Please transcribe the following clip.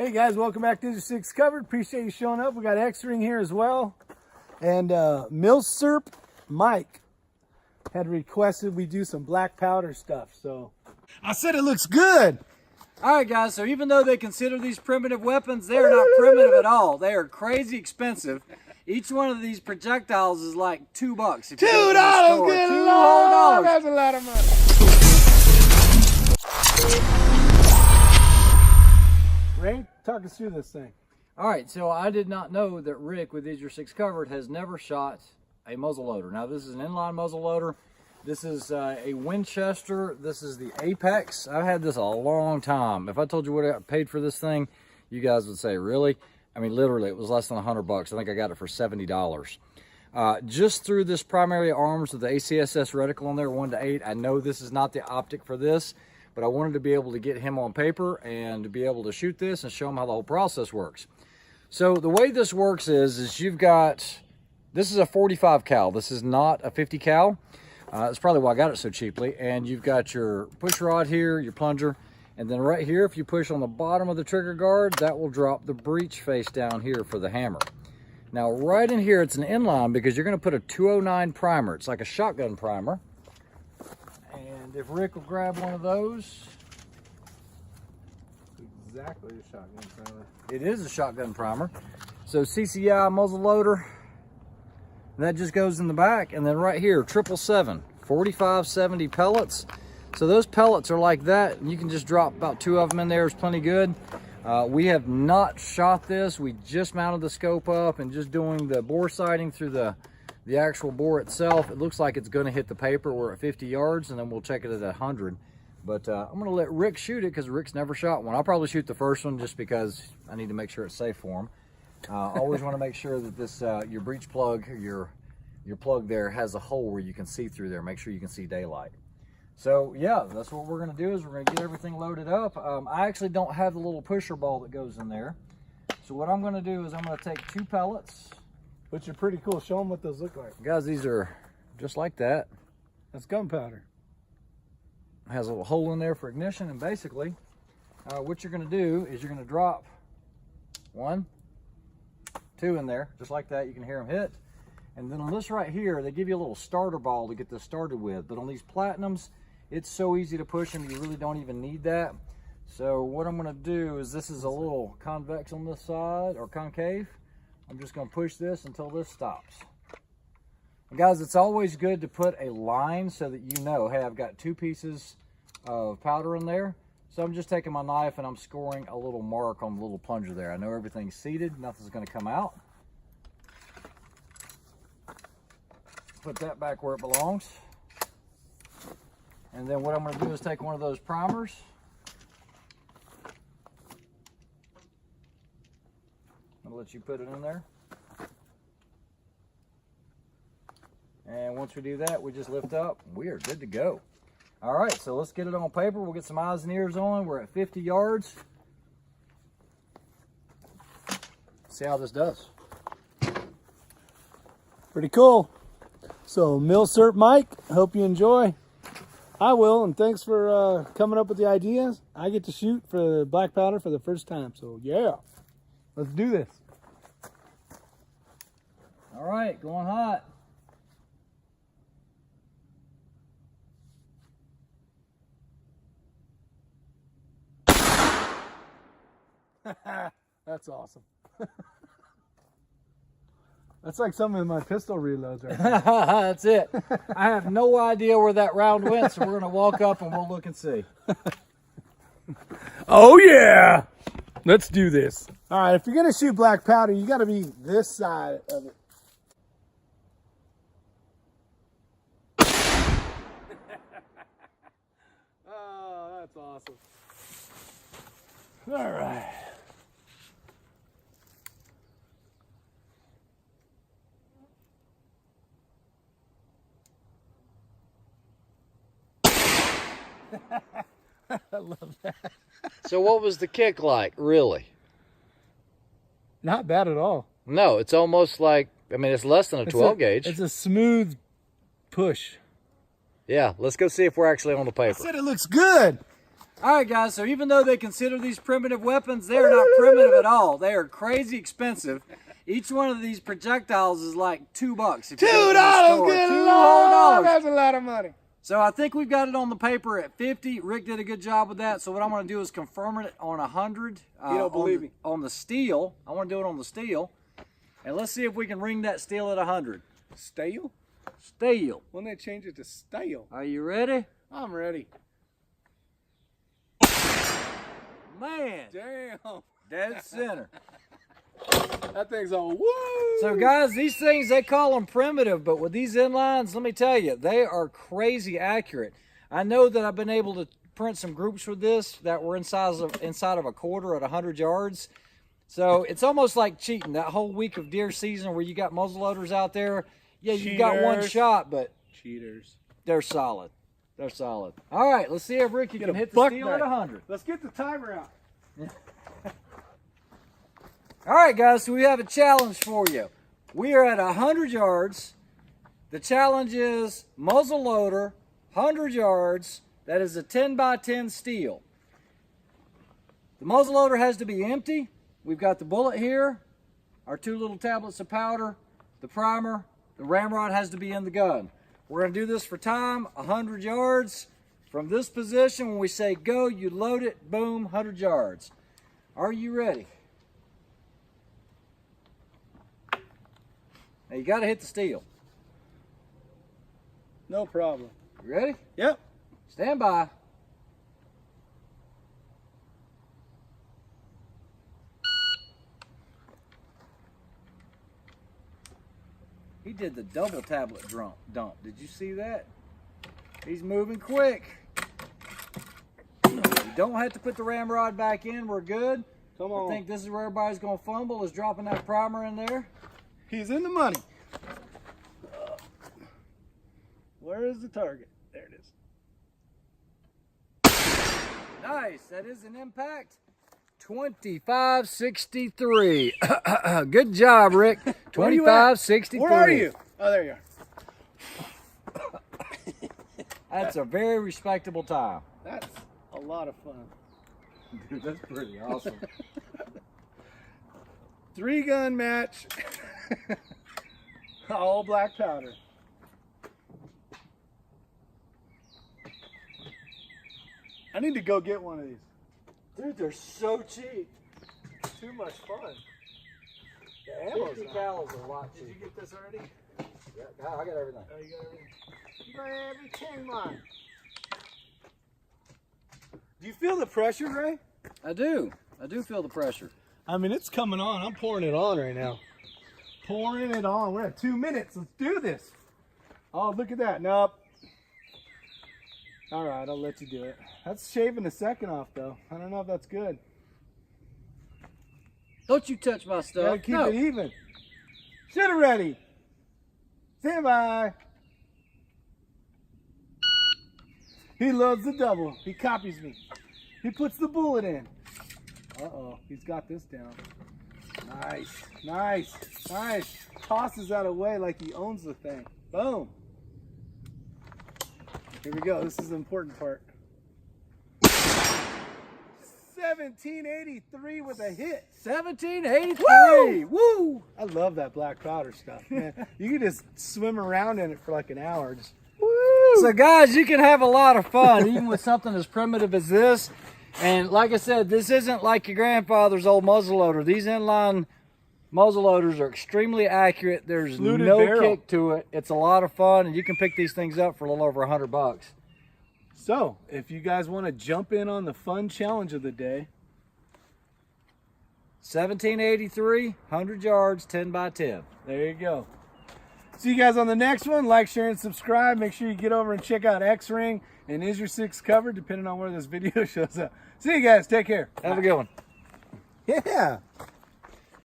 Hey guys, welcome back to Ninja 6 Covered. Appreciate you showing up. We got X-Ring here as well. And Muzzle Mike had requested we do some black powder stuff. So I said it looks good. All right, guys, so even though they consider these primitive weapons, they are not primitive at all. They are crazy expensive. Each one of these projectiles is like $2. $2, good Lord, that's a lot of money. Ray, talk us through this thing. All right, so I did not know that Rick with Ninja 6 Covered has never shot a muzzle loader. Now, this is an inline muzzle loader. This is a Winchester. This is the Apex. I've had this a long time. If I told you what I paid for this thing, you guys would say, really? I mean, literally, it was less than $100. I think I got it for $70. Just through this primary arms with the ACSS reticle on there, 1:8. I know this is not the optic for this, but I wanted to be able to get him on paper and to be able to shoot this and show him how the whole process works. So the way this works is you've got, this is a 45 cal. This is not a 50 cal. That's probably why I got it so cheaply. And you've got your push rod here, your plunger, and then right here, if you push on the bottom of the trigger guard, that will drop the breech face down here for the hammer. Now, right in here, it's an inline because you're gonna put a 209 primer. It's like a shotgun primer. And if Rick will grab one of those. Exactly a shotgun primer. It is a shotgun primer. So CCI muzzle loader, that just goes in the back. And then right here, 777, 4570 pellets. So those pellets are like that, and you can just drop about 2 of them in there. It's plenty good. We have not shot this. We just mounted the scope up and just doing the bore sighting through the actual bore itself. It looks like it's going to hit the paper. We're at 50 yards, and then we'll check it at 100. But I'm going to let Rick shoot it because Rick's never shot one. I'll probably shoot the first one just because I need to make sure it's safe for him. Always want to make sure that this your breech plug, your plug there has a hole where you can see through there. Make sure you can see daylight. So yeah, that's what we're gonna do is we're gonna get everything loaded up. I actually don't have the little pusher ball that goes in there. So what I'm gonna do is I'm gonna take 2 pellets. Which are pretty cool. Show them what those look like. Guys, these are just like that. That's gunpowder. It has a little hole in there for ignition, and basically what you're gonna do is you're gonna drop 1, 2 in there, just like that. You can hear them hit. And then on this right here, they give you a little starter ball to get this started with. But on these Platinums, it's so easy to push them, you really don't even need that. So what I'm gonna do is, this is a little convex on this side, or concave. I'm just gonna push this until this stops. And guys, it's always good to put a line so that you know, hey, I've got 2 pieces of powder in there. So I'm just taking my knife and I'm scoring a little mark on the little plunger there. I know everything's seated, nothing's gonna come out. Put that back where it belongs. And then what I'm going to do is take one of those primers. I'm going to let you put it in there. And once we do that, we just lift up. We are good to go. All right, so let's get it on paper. We'll get some eyes and ears on. We're at 50 yards. See how this does. Pretty cool. So, Muzzle Mike, hope you enjoy. I will, and thanks for coming up with the ideas. I get to shoot for black powder for the first time, so yeah, let's do this. All right, going hot. That's awesome. That's like some of my pistol reloads right now. That's it. I have no idea where that round went, so we're going to walk up and we'll look and see. Oh, yeah. Let's do this. All right, if you're going to shoot black powder, you got to be this side of it. Oh, that's awesome. All right. I love that. So what was the kick like, really? Not bad at all. No, it's almost like, I mean, it's less than a 12 gauge. It's a smooth push. Yeah, let's go see if we're actually on the paper. I said it looks good. All right, guys, so even though they consider these primitive weapons, they are not primitive at all. They are crazy expensive. Each one of these projectiles is like $2. $2, good Lord, that's a lot of money. So I think we've got it on the paper at 50. Rick did a good job with that. So what I'm going to do is confirm it on 100. You don't believe me? On the steel. I want to do it on the steel. And let's see if we can ring that steel at 100. Stale? Steel. When they change it to stale. Are you ready? I'm ready. Man. Damn. Dead center. That thing's all woo. So guys, these things, they call them primitive, but with these inlines, let me tell you, they are crazy accurate. I know that I've been able to print some groups with this that were inside of a quarter at 100 yards. So it's almost like cheating. That whole week of deer season where you got muzzleloaders out there, yeah, you got one shot, but cheaters. They're solid. They're solid. All right, let's see if Ricky can hit the steel at 100. Let's get the timer out. All right, guys, so we have a challenge for you. We are at 100 yards. The challenge is muzzle loader, 100 yards. That is a 10 by 10 steel. The muzzle loader has to be empty. We've got the bullet here, our 2 little tablets of powder, the primer, the ramrod has to be in the gun. We're going to do this for time, 100 yards. From this position, when we say go, you load it, boom, 100 yards. Are you ready? Now you got to hit the steel. No problem. You ready? Yep. Stand by. He did the double tablet dump. Did you see that? He's moving quick. You don't have to put the ramrod back in. We're good. Come on. I think this is where everybody's going to fumble, is dropping that primer in there. He's in the money. Where is the target? There it is. Nice. That is an impact. 2563. Good job, Rick. 2563. Where are you? Oh, there you are. That's a very respectable time. That's a lot of fun. Dude, that's pretty awesome. 3-gun match. All black powder. I need to go get one of these. Dude, they're so cheap. Too much fun. The ammo's 50 cal is a lot cheap. Did you get this already? Yeah, I got everything. Oh, you got everything? You got everything, man. Do you feel the pressure, Ray? I do. I do feel the pressure. I mean, it's coming on. I'm pouring it on right now. Pouring it on. We're at 2 minutes. Let's do this. Oh, look at that. Nope. All right, I'll let you do it. That's shaving a second off, though. I don't know if that's good. Don't you touch my stuff. Gotta keep it even. Shooter ready. Stand by. He loves the double. He copies me. He puts the bullet in. Uh-oh, he's got this down. Nice, nice, nice. Tosses that away like he owns the thing. Boom. Here we go. This is the important part. 1783 with a hit. 1783. Woo! I love that black powder stuff, man. You can just swim around in it for like an hour. Just woo! So guys, you can have a lot of fun even with something as primitive as this. And like I said, this isn't like your grandfather's old muzzleloader. These inline muzzleloaders are extremely accurate. There's no kick to it. It's a lot of fun, and you can pick these things up for a little over $100. So, if you guys want to jump in on the fun challenge of the day, 1783, 100 yards, 10 by 10. There you go. See you guys on the next one. Like, share, and subscribe. Make sure you get over and check out X-Ring and Is Your Six Covered, depending on where this video shows up. See you guys. Take care. Have a good one. Yeah.